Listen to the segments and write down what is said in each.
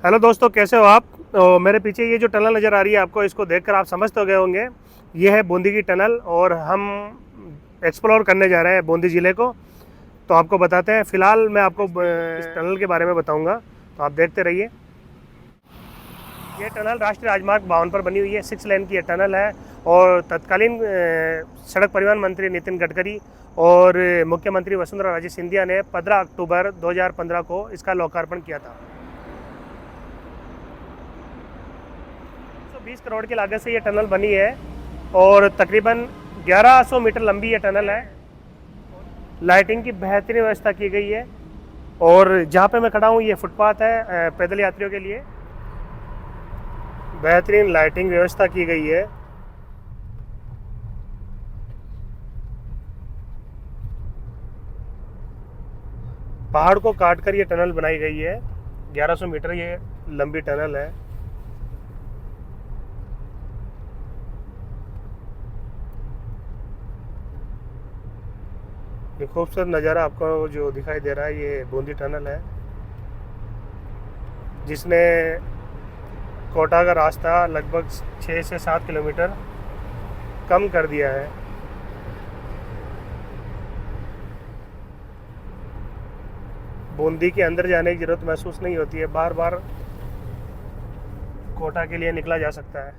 Hello दोस्तों, कैसे हो आप। तो मेरे पीछे ये जो टनल नज़र आ रही है आपको, इसको देखकर आप समझ तो गए होंगे ये है बूंदी की टनल और हम एक्सप्लोर करने जा रहे हैं बूंदी ज़िले को। तो आपको बताते हैं। फ़िलहाल मैं आपको इस टनल के बारे में बताऊंगा, तो आप देखते रहिए। ये टनल राष्ट्रीय राजमार्ग 52 पर बनी हुई है। 6 लेन की ये टनल है और तत्कालीन सड़क परिवहन मंत्री नितिन गडकरी और मुख्यमंत्री वसुंधरा राजे सिंधिया ने 15 अक्टूबर 2015 को इसका लोकार्पण किया था। 120 करोड़ की लागत से ये टनल बनी है और तकरीबन 1100 मीटर लंबी ये टनल है। लाइटिंग की बेहतरीन व्यवस्था की गई है और जहाँ पे मैं खड़ा हूँ ये फुटपाथ है पैदल यात्रियों के लिए। बेहतरीन लाइटिंग व्यवस्था की गई है। पहाड़ को काटकर ये टनल बनाई गई है। 1100 मीटर ये लंबी टनल है। ये खूबसूरत नज़ारा आपको जो दिखाई दे रहा है ये बूंदी टनल है, जिसने कोटा का रास्ता लगभग 6 से 7 किलोमीटर कम कर दिया है। बूंदी के अंदर जाने की ज़रूरत महसूस नहीं होती है, बार बार कोटा के लिए निकला जा सकता है।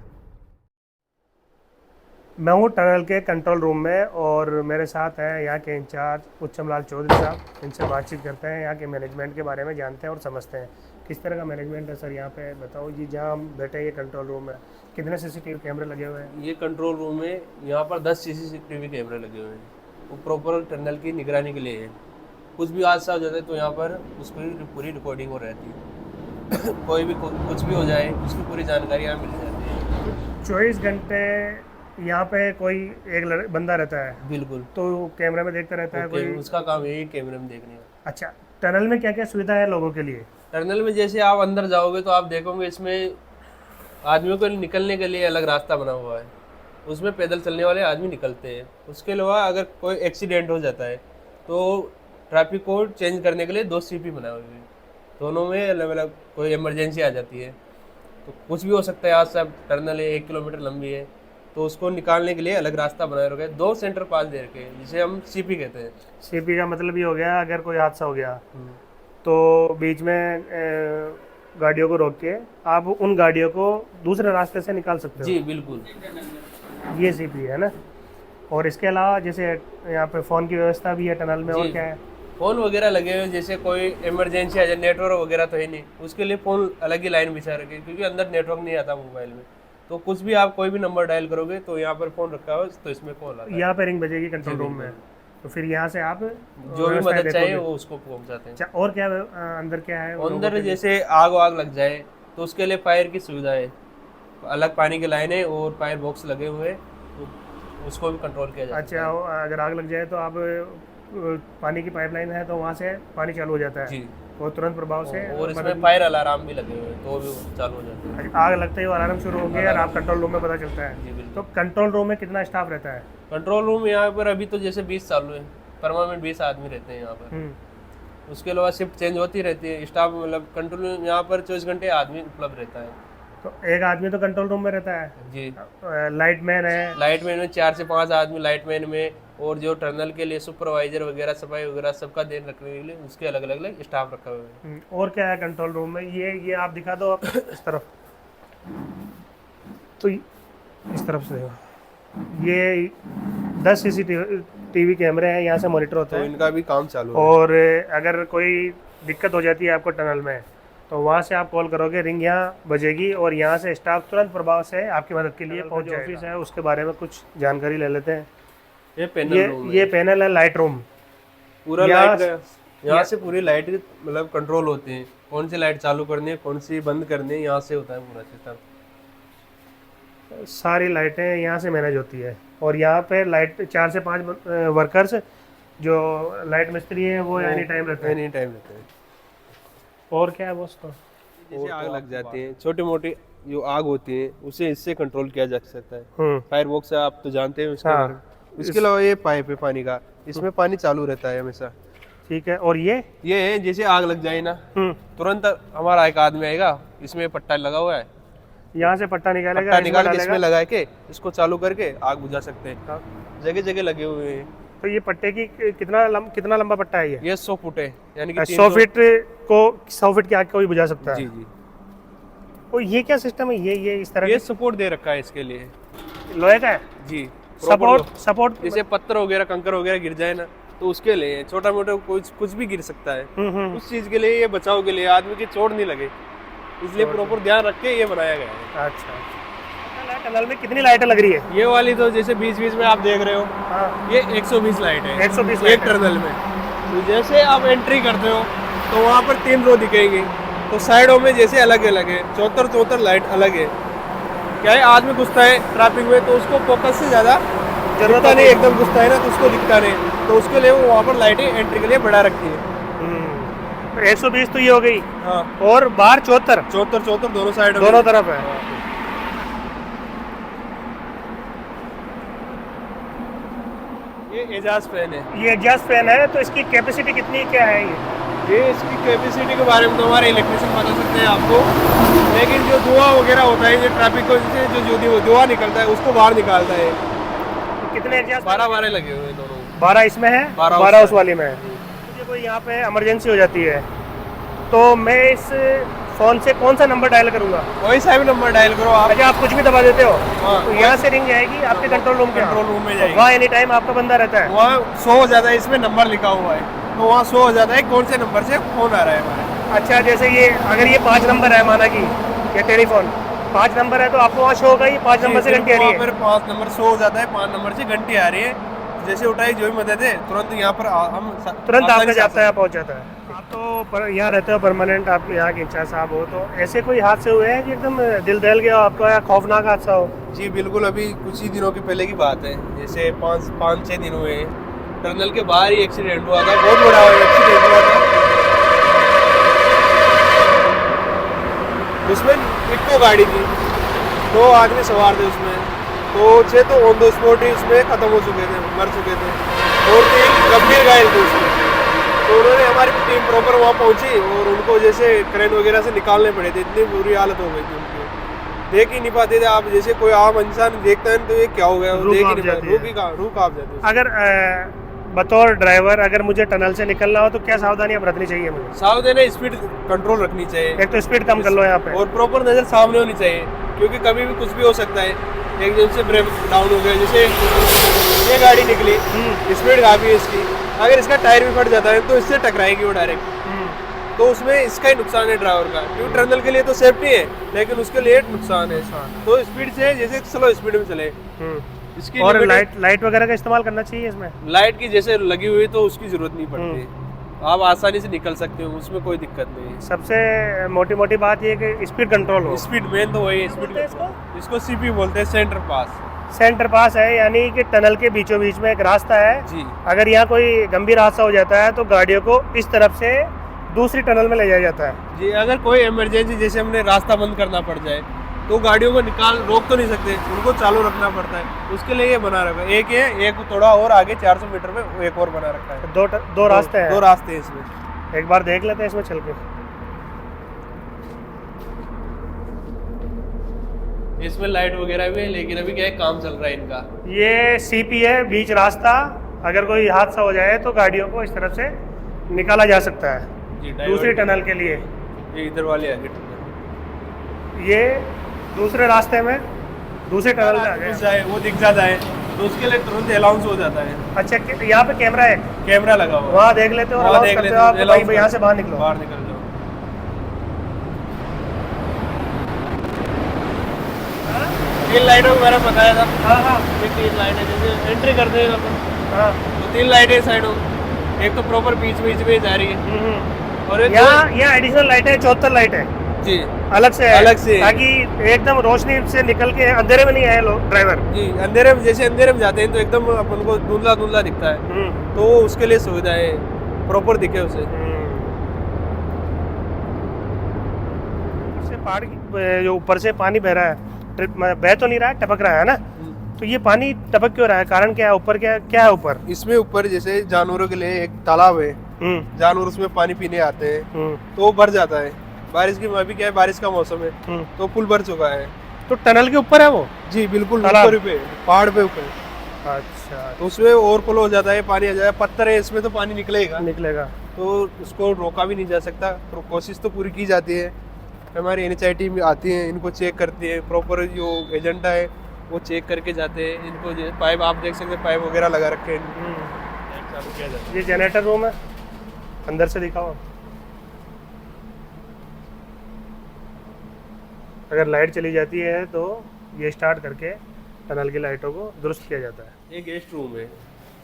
मैं हूँ टनल के कंट्रोल रूम में और मेरे साथ हैं यहाँ के इंचार्ज उत्तम लाल चौधरी साहब। इनसे बातचीत करते हैं, यहाँ के मैनेजमेंट के बारे में जानते हैं और समझते हैं किस तरह का मैनेजमेंट है। सर यहाँ पे बताओ जी, जहाँ हम बैठे हैं ये कंट्रोल रूम है, कितने सीसीटीवी कैमरे लगे हुए हैं? ये कंट्रोल रूम में यहाँ पर 10 सीसीटीवी कैमरे लगे हुए हैं। वो प्रॉपर टनल की निगरानी के लिए है। कुछ भी हादसा हो जाता है तो यहाँ पर उसकी पूरी रिकॉर्डिंग हो रहती है। कोई भी कुछ भी हो जाए उसकी पूरी जानकारी यहाँ मिल जाती है। 24 घंटे यहाँ पे कोई एक बंदा रहता है? बिल्कुल। तो कैमरे में देखता रहता है कोई? उसका काम यही कैमरे में देखने का। अच्छा, टनल में क्या क्या सुविधा है लोगों के लिए? टनल में जैसे आप अंदर जाओगे तो आप देखोगे इसमें आदमियों को निकलने के लिए अलग रास्ता बना हुआ है। उसमें पैदल चलने वाले आदमी निकलते हैं। उसके अलावा अगर कोई एक्सीडेंट हो जाता है तो ट्रैफिक कोड चेंज करने के लिए 2 सीपी बनाए हुए हैं। दोनों में अलग अलग कोई इमरजेंसी आ जाती है तो कुछ भी हो सकता है। आज सब टनल है 1 किलोमीटर लंबी है तो उसको निकालने के लिए अलग रास्ता बनाए रखे। 2 सेंटर पास दे रखे हैं जिसे हम सीपी कहते हैं। सीपी का मतलब ये हो गया, अगर कोई हादसा हो गया तो बीच में गाड़ियों को रोक के आप उन गाड़ियों को दूसरे रास्ते से निकाल सकते हो। जी बिल्कुल, ये सीपी है ना। और इसके अलावा जैसे यहाँ पे फ़ोन की व्यवस्था भी है टनल में, और क्या है? फ़ोन वगैरह लगे हुए हैं। जैसे कोई इमरजेंसी आ जाए, नेटवर्क वगैरह तो है नहीं, उसके लिए फ़ोन अलग ही लाइन बिछा रखे क्योंकि अंदर नेटवर्क नहीं आता मोबाइल में। तो कुछ भी आप कोई भी नंबर डायल करोगे तो यहाँ पर फ़ोन रखा हो तो इसमें कॉल आता है। यहाँ पे रिंग बजेगी कंट्रोल रूम में, तो फिर यहाँ से आप जो भी मदद चाहिए वो उसको पहुँचाते हैं। और क्या अंदर क्या है? अंदर जैसे आग वाग लग जाए तो उसके लिए फायर की सुविधा है। अलग पानी की लाइन है और फायर बॉक्स लगे हुए हैं, तो उसको भी कंट्रोल किया जाता है। अच्छा, अगर आग लग जाए तो आप पानी की पाइपलाइन है तो वहाँ से पानी चालू हो जाता है जी, और तुरंत प्रभाव से। और इसमें फायर अलार्म भी लगे हुए हैं तो भी चालू हो जाता है। आग लगते ही अलार्म शुरू हो गया और आप कंट्रोल रूम में पता चलता है। जी बिल्कुल। तो कंट्रोल रूम में कितना स्टाफ रहता है? कंट्रोल रूम यहाँ पर अभी तो जैसे 20 चालू है, परमानेंट 20 आदमी रहते हैं यहाँ पर। उसके अलावा शिफ्ट चेंज होती रहती है। स्टाफ मतलब कंट्रोल रूम यहाँ पर 24 घंटे आदमी उपलब्ध रहता है। तो एक आदमी तो कंट्रोल रूम में रहता है जी। लाइटमैन है? लाइटमैन में 4 से 5 आदमी लाइटमैन में, और जो टनल के लिए सुपरवाइजर वगैरह सफाई वगैरह सबका ध्यान रखने के लिए उसके अलग अलग स्टाफ रखा हुआ है। और क्या है कंट्रोल रूम में? ये आप दिखा दो आप इस तरफ। तो इस तरफ से ये 10 सीसीटीवी कैमरे हैं, यहाँ से मॉनिटर होता तो है। इनका भी काम चालू है। और अगर कोई दिक्कत हो जाती है आपको टनल में तो वहाँ से आप कॉल करोगे, रिंग यहाँ बजेगी और यहाँ से स्टाफ तुरंत प्रभाव से आपकी मदद के लिए पहुँच जाएगा। ऑफिस है उसके बारे में कुछ जानकारी ले लेते हैं। ये पैनल है लाइट रूम। पूरा लाइट यहाँ से पूरी लाइट मतलब कंट्रोल होती है। कौन सी लाइट चालू करनी है, कौन सी बंद करनी है, यहाँ से होता है पूरा सिस्टम। सारी लाइटें यहाँ से मैनेज होती है और यहाँ पे लाइट 4 से 5 वर्कर्स जो लाइट मिस्त्री है वो एनी टाइम रहते हैं। और क्या है वो उसको? जैसे आग लग जाती है, छोटी मोटी जो आग होती है उसे इससे कंट्रोल किया जा सकता है। फायर बॉक्स आप तो जानते हैं उसके बारे में। इसके अलावा ये पाइप है पानी का, इसमें पानी चालू रहता है हमेशा। ठीक है। और ये है जैसे आग लग जाए ना, हम्म, तुरंत हमारा एक आदमी आएगा, इसमें पट्टा लगा हुआ है, यहाँ से पट्टा निकालेगा, पट्टा इसमें निकाल के डालेगा। इसमें लगा के इसको चालू करके आग बुझा सकते हैं। हाँ। जगह जगह लगे हुए हैं। तो ये पट्टे की कितना लंबा पट्टा है ये 100 फुट है, यानी कि 100 फीट को 100 फीट की आग कोई बुझा सकता है। जी जी। और ये क्या सिस्टम है, ये इस तरह ये सपोर्ट दे रखा है इसके लिए। लोहे का है? जी। सपोर्ट। जैसे पत्थर वगैरह कंकर वगैरह गिर जाए ना, तो उसके लिए छोटा मोटा कुछ भी गिर सकता है, उस चीज के लिए, ये बचाव के लिए, आदमी की चोट नहीं लगे, इसलिए प्रॉपर ध्यान रख के ये बनाया गया है। अच्छा। टनल में कितनी लाइटें लग रही है? ये वाली तो जैसे बीच बीच में आप देख रहे हो, हाँ। ये 120 लाइट है, 120 एक टनल में। तो जैसे आप एंट्री करते हो तो वहाँ पर 3 रो दिखेंगे, तो साइडों में जैसे अलग अलग है, 74 लाइट अलग है। क्या है, आदमी घुसता है ट्रैफिक में तो उसको फोकस से ज्यादा जरूरत नहीं, एकदम घुसता है ना तो उसको दिखता नहीं, तो उसके लिए वो वहाँ पर लाइटें एंट्री के लिए बढ़ा रखी है। 120 तो ये हो गई। हाँ। और बाहर 74 दोनों साइड, दोनों तरफ है। ये एजाज फैन है। ये एडजस्ट फैन है, तो इसकी कैपेसिटी कितनी क्या है ये इसकी कैपेसिटी के बारे में तो हमारे इलेक्ट्रिशियन बता सकते हैं आपको, लेकिन जो धुआं वगैरह होता है, जो ट्रैफिक को जो धुआं निकलता है उसको बाहर निकालता है। कितने एडजस्ट? 12 लगे हुए हैं दोनों। 12 इसमें है, 12 उस वाली में है। मुझे कोई यहाँ पे इमरजेंसी हो जाती है तो मैं इस फोन से कौन सा नंबर डायल करूँगा? कोई सा भी नंबर डायल करो आप। अच्छा, आप कुछ भी दबा देते हो? हाँ। तो यहाँ से रिंग जाएगी आपके कंट्रोल रूम में जाएगी। वहाँ एनी टाइम आपका बंदा रहता है? वहाँ 100 हो जाता है, इसमें नंबर लिखा हुआ है, तो वहाँ 100 हो जाता है कौन से नंबर से फोन आ रहा है हमारे। अच्छा, जैसे ये अगर ये 5 नंबर है माना कि ये टेलीफोन 5 नंबर है, तो आपको वहाँ शो होगा ही 5 नंबर से घंटी आ रही है? 5 नंबर 100 हो जाता है, 5 नंबर से घंटी आ रही है। जैसे उठाई जो भी मदद है तुरंत यहाँ पर हम तुरंत आपका जाता है, पहुँच जाता है। आप तो यहाँ रहते हो परमानेंट, आप यहाँ के इंचार्ज साहब हो, तो ऐसे कोई हादसे हुए हैं कि एकदम दिल दहल गया आपका या खौफनाक हादसा हो? जी बिल्कुल, अभी कुछ ही दिनों के पहले की बात है, जैसे 5-6 दिन हुए, टनल के बाहर ही एक्सीडेंट हुआ था, बहुत बड़ा एक्सीडेंट हुआ था। उसमें इक्को गाड़ी थी, 2 आदमी सवार थे उसमें, तो 6 तो ऑन द स्पॉट ही उसमें खत्म हो चुके थे, मर चुके थे, और 3 गंभीर घायल थे उसमें। तो उन्होंने, हमारी टीम प्रॉपर वहाँ पहुंची और उनको जैसे क्रेन वगैरह से निकालने पड़े थे, इतनी बुरी हालत हो गई थी उनकी, देख ही नहीं पाते थे आप। जैसे कोई आम इंसान देखता है तो ये क्या हो गया, देख ही नहीं पाते, रूह कांप जाती है। अगर बतौर ड्राइवर अगर मुझे टनल से निकलना हो तो क्या सावधानियां बरतनी चाहिए मुझे? सावधानी, स्पीड कंट्रोल रखनी चाहिए, एक तो स्पीड कम कर लो यहाँ पे, और प्रॉपर नजर सामने होनी चाहिए, क्योंकि कभी भी कुछ भी हो सकता है। एकदम से ब्रेक डाउन हो गया, जैसे ये गाड़ी निकली, स्पीड काफी है इसकी, अगर इसका टायर भी फट जाता है तो इससे टकराएगी वो डायरेक्ट, तो उसमें इसका ही नुकसान है ड्राइवर का, क्योंकि टनल के लिए तो सेफ्टी है लेकिन उसके लिए नुकसान है। तो स्पीड से जैसे स्लो स्पीड में चले इसकी। और लाइट वगैरह का इस्तेमाल करना चाहिए इसमें? लाइट की जैसे लगी हुई तो उसकी जरूरत नहीं पड़ती, आप आसानी से निकल सकते हो, उसमें कोई दिक्कत नहीं है। सबसे मोटी बात ये कि स्पीड कंट्रोल हो। स्पीड मेन तो वही है, स्पीड इसको सीपी बोलते हैं, सेंटर पास। सेंटर पास है, यानी कि टनल के बीचों बीच में एक रास्ता है जी। अगर यहाँ कोई गंभीर हादसा हो जाता है तो गाड़ियों को इस तरफ से दूसरी टनल में ले जाया जाता है जी। अगर कोई इमरजेंसी, जैसे हमने रास्ता बंद करना पड़ जाए तो गाड़ियों को रोक तो नहीं सकते, उनको चालू रखना पड़ता है, उसके लिए ये बना रखा है। एक थोड़ा और आगे 400 मीटर में एक और बना रखा है। दो रास्ते हैं? 2 रास्ते हैं इसमें। एक बार देख लेते हैं इसमें चल के। इसमें लाइट वगैरह भी है, लेकिन अभी क्या है, काम चल रहा है इनका। ये सीपी है, बीच रास्ता, अगर कोई हादसा हो जाए तो गाड़ियों को इस तरफ से निकाला जा सकता है जी, दूसरी टनल के लिए। ये इधर वाले आगे टनल, ये दूसरे रास्ते में दूसरे टनल में आ गए, वो दिख जाता है तो उसके लिए तुरंत अलाउंस हो जाता है। अच्छा, यहाँ पे कैमरा है? कैमरा लगा हुआ, वहाँ देख लेते हो, वहाँ देख लेते हो आप, भाई यहाँ से बाहर निकलो, बाहर निकल जाओ। तीन लाइटों को मैंने बताया था। हाँ, ये 3 लाइटें, जैसे एंट्री करते हैं अपन, हाँ, तो 3 लाइटें साइडों, एक तो प्रॉपर बीच में जा रही है, और यहाँ एडिशनल लाइट है, 74 लाइट है जी, अलग से है, ताकि एकदम रोशनी से निकल के अंधेरे में नहीं आए लोग ड्राइवर जी। अंधेरे में, जैसे अंधेरे में जाते हैं तो एकदम अपन को धुंधला दिखता है, तो उसके लिए सुविधा है, प्रॉपर दिखे उसे। पहाड़ की जो ऊपर से पानी बह रहा है, बह तो नहीं रहा है, टपक रहा है ना, तो ये पानी टपक क्यों रहा है? कारण क्या है? ऊपर क्या है ऊपर? इसमें ऊपर जैसे जानवरों के लिए एक तालाब है, जानवर उसमें पानी पीने आते हैं तो वो भर जाता है। बारिश की अभी क्या है, बारिश का मौसम है तो पुल भर चुका है। तो टनल के ऊपर है वो? जी बिल्कुल तालाब? ऊपर पे, पहाड़ पे ऊपर। अच्छा, तो उसमें ओवरफ्लो हो जाता है, पानी आ जाएगा, पत्थर है इसमें तो पानी निकलेगा, निकलेगा। तो उसको रोका भी नहीं जा सकता। तो कोशिश तो पूरी की जाती है। हमारी NHI टीम आती है, इनको चेक करती है, प्रॉपर जो एजेंडा है वो चेक करके जाते हैं। इनको पाइप आप देख सकते हैं, पाइप वगैरह लगा रखे हैं। चालू किया जाता है। ये जनरेटर रूम है, अंदर से दिखाओ। अगर लाइट चली जाती है तो ये स्टार्ट करके टनल की लाइटों को दुरुस्त किया जाता है। ये गेस्ट रूम है,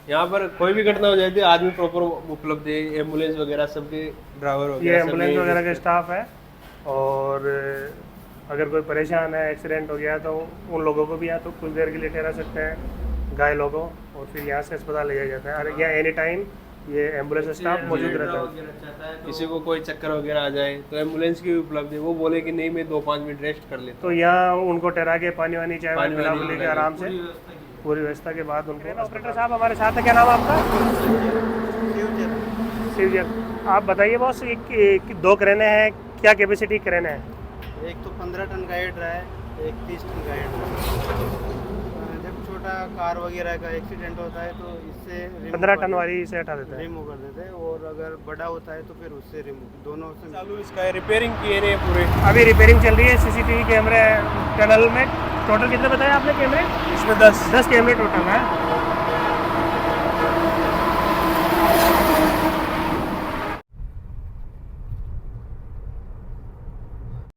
यहाँ पर कोई भी घटना हो जाती है, आदमी प्रॉपर उपलब्ध है, एम्बुलेंस वगैरह सबके ड्राइवर ये वगैरह एम्बुलेंस वगैरह का स्टाफ है। और अगर कोई परेशान है, एक्सीडेंट हो गया, तो उन लोगों को भी यहाँ तो कुछ देर के लिए ठहरा सकते हैं, घायल लोगों, और फिर यहाँ से अस्पताल ले जाया जाता है। और यहाँ एनी टाइम ये एम्बुलेंस स्टाफ मौजूद रहता है। किसी को कोई चक्कर वगैरह आ जाए तो एम्बुलेंस की भी उपलब्ध है, वो बोले कि नहीं मैं 2-5 मिनट रेस्ट कर लेता तो यहाँ उनको ठहरा के पानी वानी चाय पानी पिला वानी के आराम से पूरी व्यवस्था के बाद उनको। ऑपरेटर साहब हमारे साथ है, क्या नाम है आपका? शिवजन। आप बताइए बॉस, कि 2 क्रेनें हैं, क्या कैपेसिटी क्रेन है? एक तो 15 टन का हेड रहा है, एक 30 टन का हेड रहा है। जब छोटा कार वगैरह का एक्सीडेंट होता है तो इससे 15 टन वाली से हटा देता है, रिमूव कर देते हैं, और अगर बड़ा होता है तो फिर उससे रिमूव, दोनों से चालू इसका रिपेयरिंग किए नहीं पूरे। अभी रिपेयरिंग चल रही है। CCTV कैमरे टनल में टोटल कितने बताया आपने कैमरे? इसमें 10 कैमरे टोटल है।